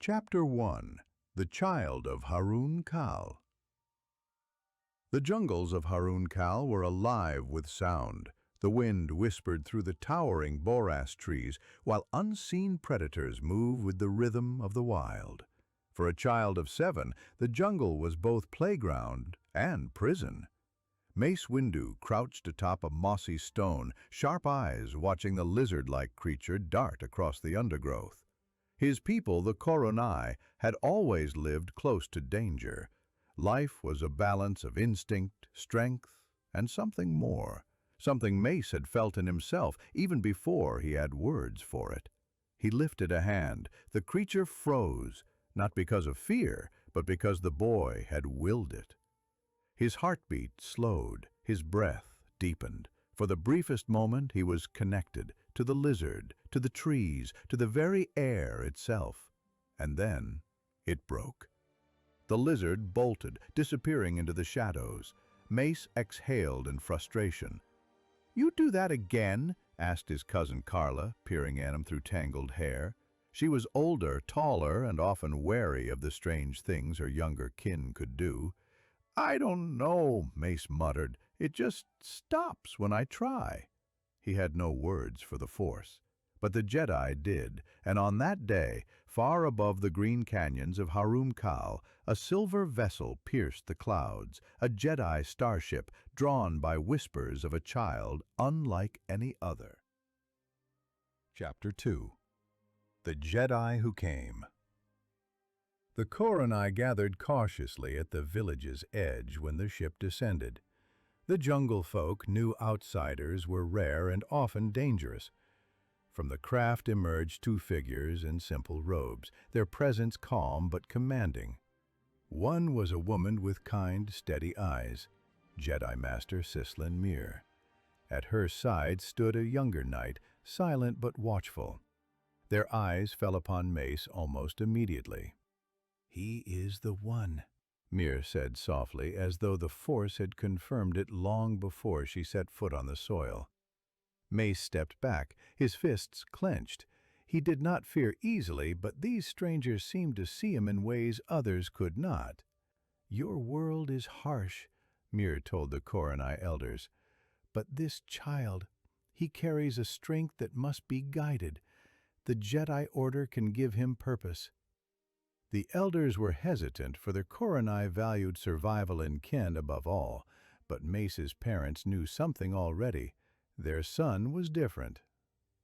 Chapter 1. The Child of Haruun Kal. The jungles of Haruun Kal were alive with sound. The wind whispered through the towering boras trees, while unseen predators moved with the rhythm of the wild. For a child of 7, the jungle was both playground and prison. Mace Windu crouched atop a mossy stone, sharp eyes watching the lizard-like creature dart across the undergrowth. His people, the Korunnai, had always lived close to danger. Life was a balance of instinct, strength, and something more. Something Mace had felt in himself even before he had words for it. He lifted a hand. The creature froze, not because of fear, but because the boy had willed it. His heartbeat slowed, his breath deepened. For the briefest moment he was connected to the lizard, to the trees, to the very air itself. And then it broke. The lizard bolted, disappearing into the shadows. Mace exhaled in frustration. "You do that again?" asked his cousin Carla, peering at him through tangled hair. She was older, taller, and often wary of the strange things her younger kin could do. "I don't know," Mace muttered. "It just stops when I try." He had no words for the Force. But the Jedi did, and on that day, far above the green canyons of Haruun Kal, a silver vessel pierced the clouds, a Jedi starship drawn by whispers of a child unlike any other. Chapter 2. The Jedi Who Came. The Korunnai gathered cautiously at the village's edge when the ship descended. The jungle folk knew outsiders were rare and often dangerous. From the craft emerged 2 figures in simple robes, their presence calm but commanding. One was a woman with kind, steady eyes, Jedi Master Sislin Mir. At her side stood a younger knight, silent but watchful. Their eyes fell upon Mace almost immediately. "He is the one," Mir said softly, as though the Force had confirmed it long before she set foot on the soil. Mace stepped back, his fists clenched. He did not fear easily, but these strangers seemed to see him in ways others could not. "Your world is harsh," Mir told the Korunnai elders. "But this child, he carries a strength that must be guided. The Jedi Order can give him purpose." The elders were hesitant, for the Korunnai valued survival in kin above all, but Mace's parents knew something already. Their son was different.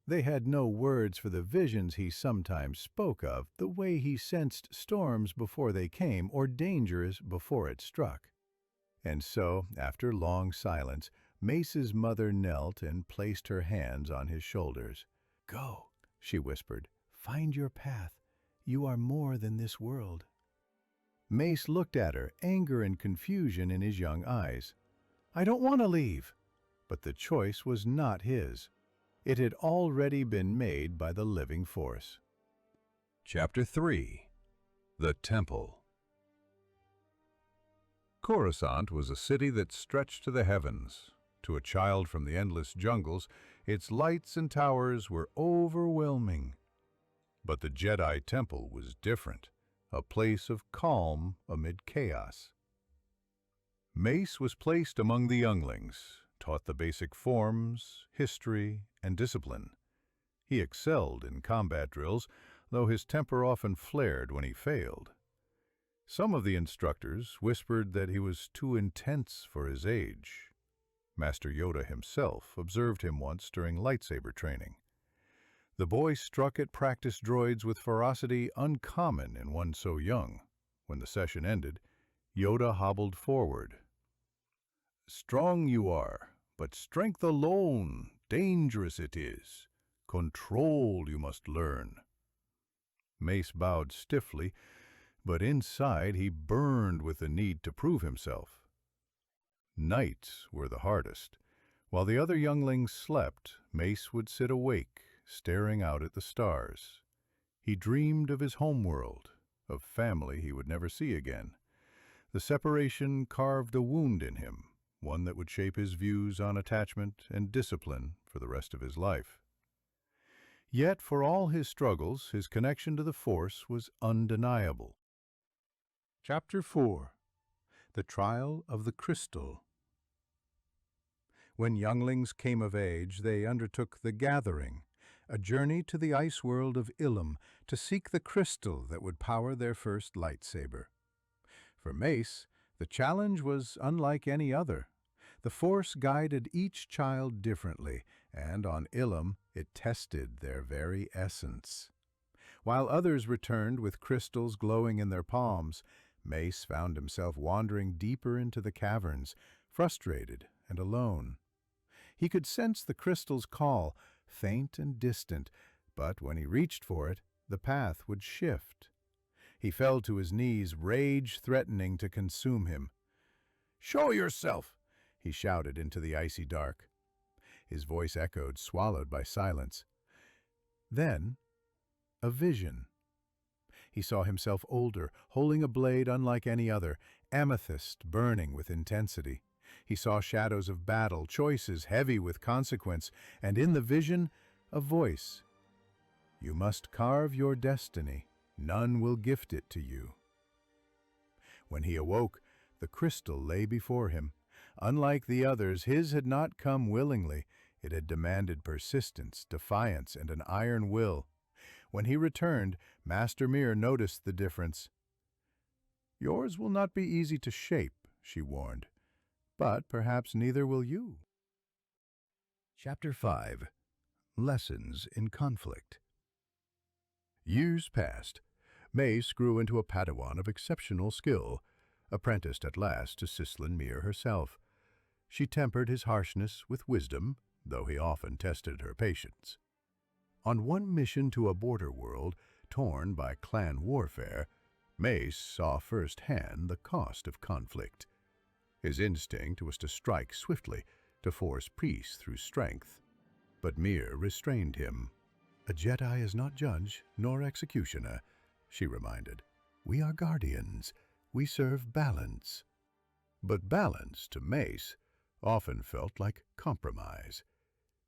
They had no words for the visions he sometimes spoke of, the way he sensed storms before they came or dangers before it struck. And so, after long silence, Mace's mother knelt and placed her hands on his shoulders. "Go," she whispered. "Find your path. You are more than this world." Mace looked at her, anger and confusion in his young eyes. "I don't want to leave." But the choice was not his. It had already been made by the living Force. Chapter 3. The Temple. Coruscant was a city that stretched to the heavens. To a child from the endless jungles, its lights and towers were overwhelming. But the Jedi Temple was different, a place of calm amid chaos. Mace was placed among the younglings, taught the basic forms, history, and discipline. He excelled in combat drills, though his temper often flared when he failed. Some of the instructors whispered that he was too intense for his age. Master Yoda himself observed him once during lightsaber training. The boy struck at practice droids with ferocity uncommon in one so young. When the session ended, Yoda hobbled forward. "Strong you are, but strength alone, dangerous it is. Control you must learn." Mace bowed stiffly, but inside he burned with the need to prove himself. Nights were the hardest. While the other younglings slept, Mace would sit awake, staring out at the stars. He dreamed of his homeworld, of family he would never see again. The separation carved a wound in him, one that would shape his views on attachment and discipline for the rest of his life. Yet, for all his struggles, his connection to the Force was undeniable. Chapter 4. The Trial of the Crystal. When younglings came of age, they undertook the Gathering, a journey to the ice world of Ilum to seek the crystal that would power their first lightsaber. For Mace, the challenge was unlike any other. The Force guided each child differently, and on Ilum it tested their very essence. While others returned with crystals glowing in their palms, Mace found himself wandering deeper into the caverns, frustrated and alone. He could sense the crystal's call, faint and distant, but when he reached for it, the path would shift. He fell to his knees, rage threatening to consume him. "Show yourself!" he shouted into the icy dark. His voice echoed, swallowed by silence. Then, a vision. He saw himself older, holding a blade unlike any other, amethyst burning with intensity. He saw shadows of battle, choices heavy with consequence, and in the vision, a voice. "You must carve your destiny. None will gift it to you." When he awoke, the crystal lay before him. Unlike the others, his had not come willingly. It had demanded persistence, defiance, and an iron will. When he returned, Master Mir noticed the difference. "Yours will not be easy to shape," she warned, "but perhaps neither will you." Chapter 5. Lessons in Conflict. Years passed. Mace grew into a Padawan of exceptional skill, apprenticed at last to Sislin Mir herself. She tempered his harshness with wisdom, though he often tested her patience. On one mission to a border world torn by clan warfare, Mace saw firsthand the cost of conflict. His instinct was to strike swiftly, to force peace through strength. But Mir restrained him. "A Jedi is not judge nor executioner," she reminded. "We are guardians. We serve balance." But balance, to Mace, often felt like compromise.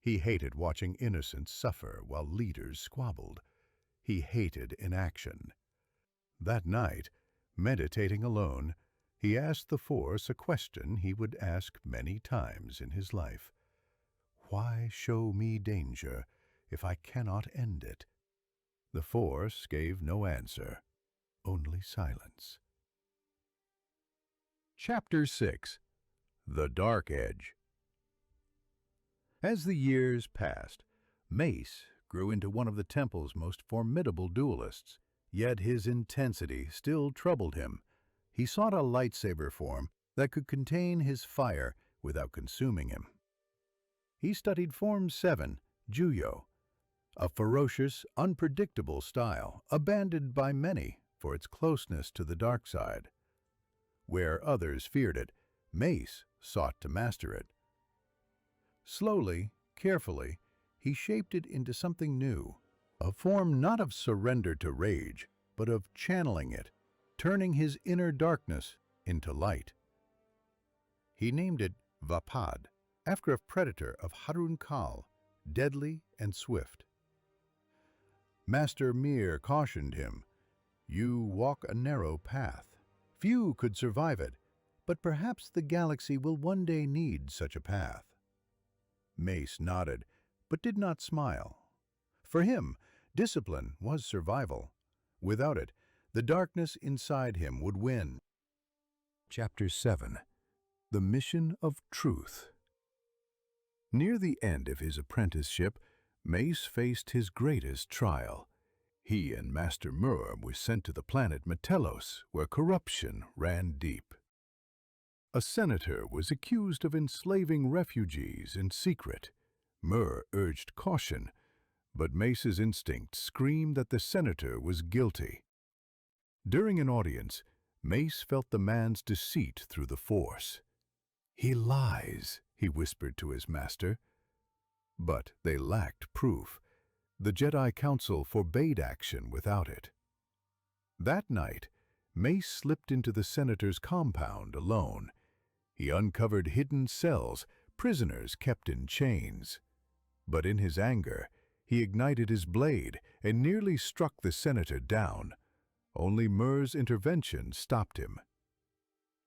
He hated watching innocents suffer while leaders squabbled. He hated inaction. That night, meditating alone, he asked the Force a question he would ask many times in his life. Why show me danger if I cannot end it? The Force gave no answer, only silence. Chapter 6. The Dark Edge. As the years passed, Mace grew into one of the Temple's most formidable duelists, yet his intensity still troubled him. He sought a lightsaber form that could contain his fire without consuming him. He studied Form 7, Juyo, a ferocious, unpredictable style, abandoned by many for its closeness to the dark side. Where others feared it, Mace sought to master it. Slowly, carefully, he shaped it into something new, a form not of surrender to rage, but of channeling it, turning his inner darkness into light. He named it Vaapad, after a predator of Haruun Kal, deadly and swift. Master Mir cautioned him, "You walk a narrow path. Few could survive it, but perhaps the galaxy will one day need such a path." Mace nodded, but did not smile. For him, discipline was survival. Without it, the darkness inside him would win. Chapter 7. The Mission of Truth. Near the end of his apprenticeship, Mace faced his greatest trial. He and Master Mir were sent to the planet Matelos, where corruption ran deep. A senator was accused of enslaving refugees in secret. Mir urged caution, but Mace's instinct screamed that the senator was guilty. During an audience, Mace felt the man's deceit through the Force. "He lies," he whispered to his master. But they lacked proof. The Jedi Council forbade action without it. That night, Mace slipped into the senator's compound alone. He uncovered hidden cells, prisoners kept in chains. But in his anger, He ignited his blade and nearly struck the senator down. Only Myr's intervention stopped him.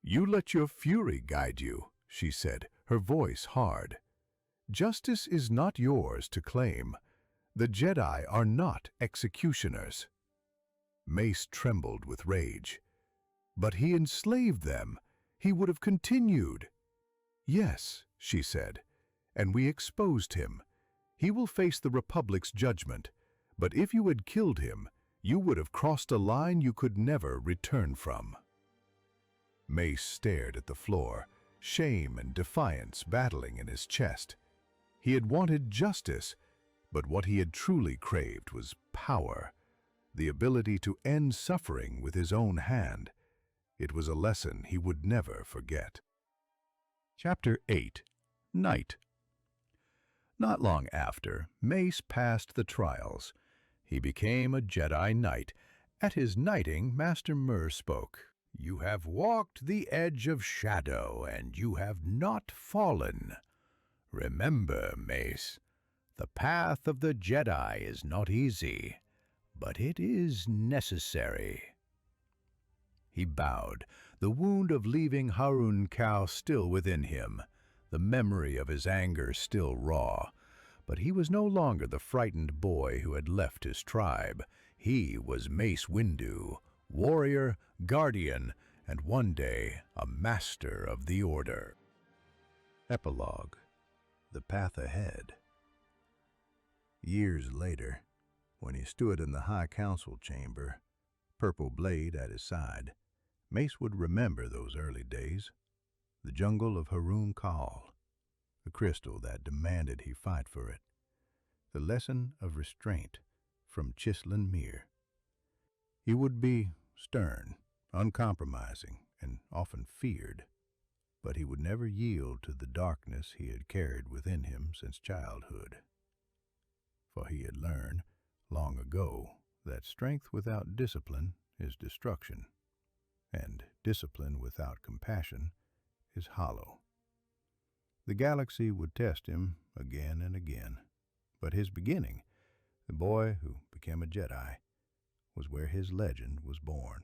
"You let your fury guide you," she said, her voice hard. "Justice is not yours to claim. The Jedi are not executioners." Mace trembled with rage. "But he enslaved them. He would have continued." "Yes," she said, "and we exposed him. He will face the Republic's judgment. But if you had killed him, you would have crossed a line you could never return from." Mace stared at the floor, shame and defiance battling in his chest. He had wanted justice, but what he had truly craved was power, the ability to end suffering with his own hand. It was a lesson he would never forget. Chapter 8. Knight. Not long after, Mace passed the trials. He became a Jedi Knight. At his knighting, Master Myr spoke. "You have walked the edge of shadow, and you have not fallen. Remember, Mace, the path of the Jedi is not easy, but it is necessary." He bowed, the wound of leaving Haruun Kal still within him, the memory of his anger still raw. But he was no longer the frightened boy who had left his tribe. He was Mace Windu, warrior, guardian, and one day a master of the Order. Epilogue. The path ahead. Years later, when he stood in the High Council chamber, purple blade at his side, Mace would remember those early days. The jungle of Haruun Kal, the crystal that demanded he fight for it, the lesson of restraint from Chislin Mir. He would be stern, uncompromising, and often feared, but he would never yield to the darkness he had carried within him since childhood. For he had learned, long ago, that strength without discipline is destruction, and discipline without compassion is hollow. The galaxy would test him again and again, but his beginning, the boy who became a Jedi, was where his legend was born.